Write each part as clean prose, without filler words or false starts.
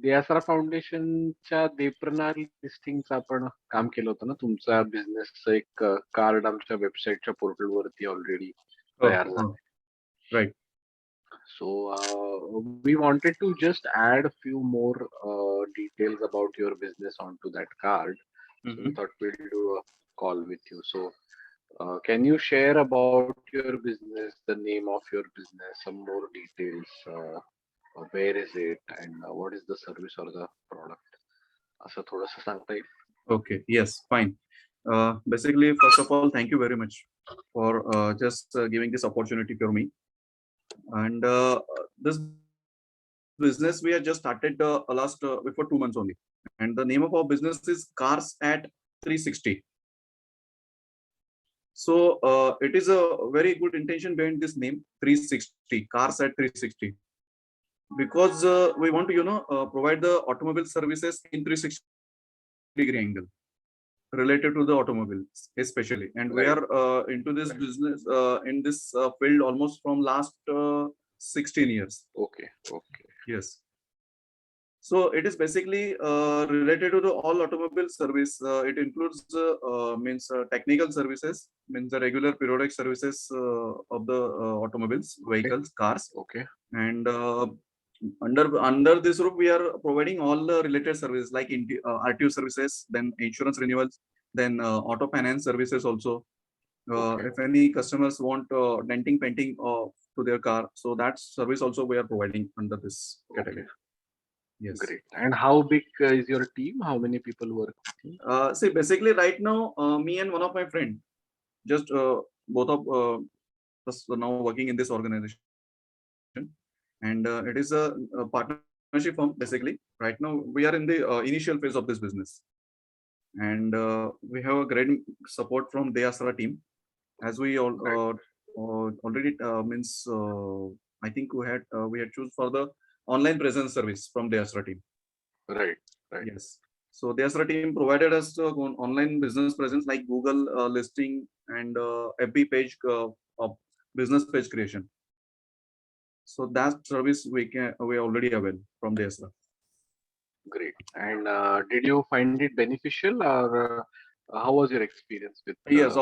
दयासरा फाउंडेशनच्या देप्रनारी लिस्टिंगचं आपण काम केलं होतं ना, तुमचा बिझनेसचं एक कार्ड आमच्या वेबसाईटच्या पोर्टलवरती ऑलरेडी Oh, तयार झालंय. right. So we wanted to just add a few more details about your business onto that card. So we Mhm. thought we'll do a call with you. So can you share about your business, the name of your business, some more details? Where is it, and what is the service or the product? असं थोडंसं सांगता येईल? Okay. Yes. Fine. Basically, first of all, thank you very much for just giving this opportunity for me. And this business we have just started last before 2 months only. And the name of our business is Cars at 360. So it is a very good intention behind this name 360, Cars at 360, because we want to provide the automobile services in 360-degree angle related to the automobiles especially, and we Right. are into this business in this field almost from last 16 years. Okay. Okay. Yes. So it is basically related to the all automobile service. It includes means technical services, means the regular periodic services of the automobiles, Okay. vehicles, cars, Okay. and under this roof we are providing all the related services like RTO services, then insurance renewals, then auto finance services also. Okay. If any customers want denting, painting to their car, so that service also we are providing under this category. Okay. Yes. Great. And how big is your team? How many people work with you? See, basically, right now, me and one of my friend, just both of us are now working in this organization, and it is a partnership firm. Basically, right now we are in the initial phase of this business, and we have a great support from the Asra team, as we all Right. already means. I think we had choose for the online presence service from the Asra team. Right. Right. Yes. So the Asra team provided us online business presence like Google listing and FB page of business page creation. So that service we already avail from the Asra. Great. And did you find it beneficial, or how was your experience with? Yes,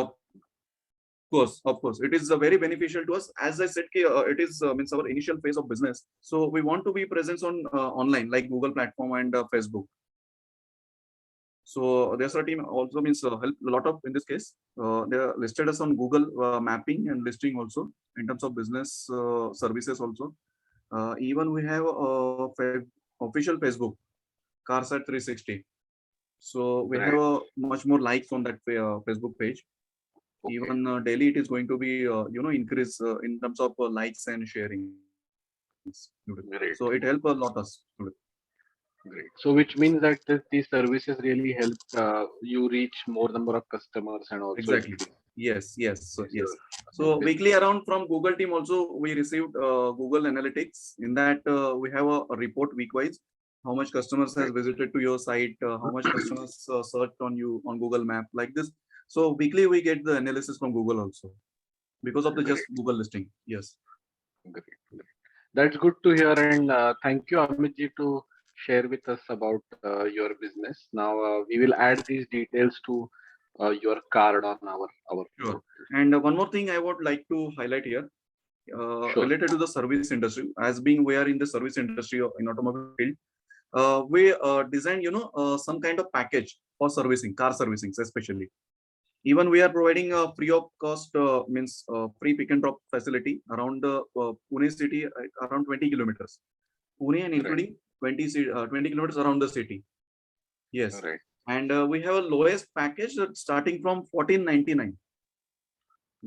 of course, it is very beneficial to us. As I said, it is means our initial phase of business. So we want to be present on online like Google platform and Facebook. So the SR team also means help a lot of in this case. They are listed us on Google mapping and listing also in terms of business services also. Even we have official Facebook Cars at 360. So we have Right. much more likes on that Facebook page. Okay. Even daily it is going to be increase in terms of likes and sharings. So it Great. help a lot us. Great. So which means that these services really help you reach more number of customers and also Exactly. increase Yes, yes, your yes. So weekly business. around from Google team also we received Google Analytics. In that we have a report week-wise. How much customers has Right. visited to your site? How much customers searched on you on Google Map like this. So weekly we get the analysis from Google also because of the just Great. Google listing. Yes. Great. Great. That's good to hear, and thank you, Amitji, to share with us about your business. Now we will add these details to your card on our Sure. portal. And one more thing I would like to highlight here Sure. related to the service industry, as being we are in the service industry in automobile field, we design some kind of package for servicing, car servicing especially. Even we are providing a free of cost means free pick and drop facility around the Pune city, around 20 kilometers, Pune and Right. including 20 kilometers around the city. Yes. Right. And we have a lowest package starting from 1499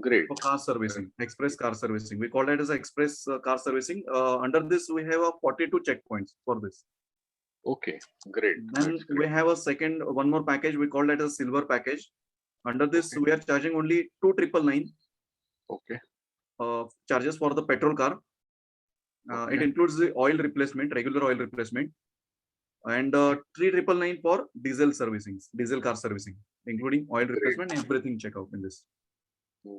Great. for car That's servicing, great. express car servicing. We call that as express car servicing. Under this, we have a 42 checkpoints for this. Okay. Great. Then That's we great. have a one more package. We call that as silver package. Under this, Okay. we are charging only 2,999 Okay. charges for the petrol car. It Okay. includes the oil replacement, regular oil replacement, and Okay. 3,999 for diesel servicing, diesel car servicing, including oil Great. replacement, everything check out in this.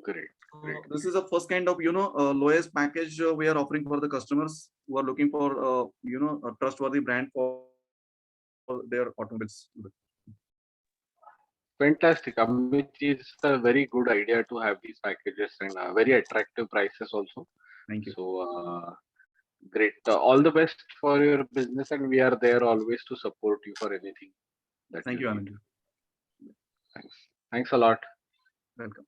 Great. Great. This is the first kind of lowest package we are offering for the customers who are looking for a trustworthy brand for their automobiles. Fantastic. Amit, it's a very good idea to have these packages and very attractive prices also. Thank you. So great. All the best for your business, and we are there always to support you for anything that Thank you you, need. Anand. Thanks. Thanks a lot. Welcome.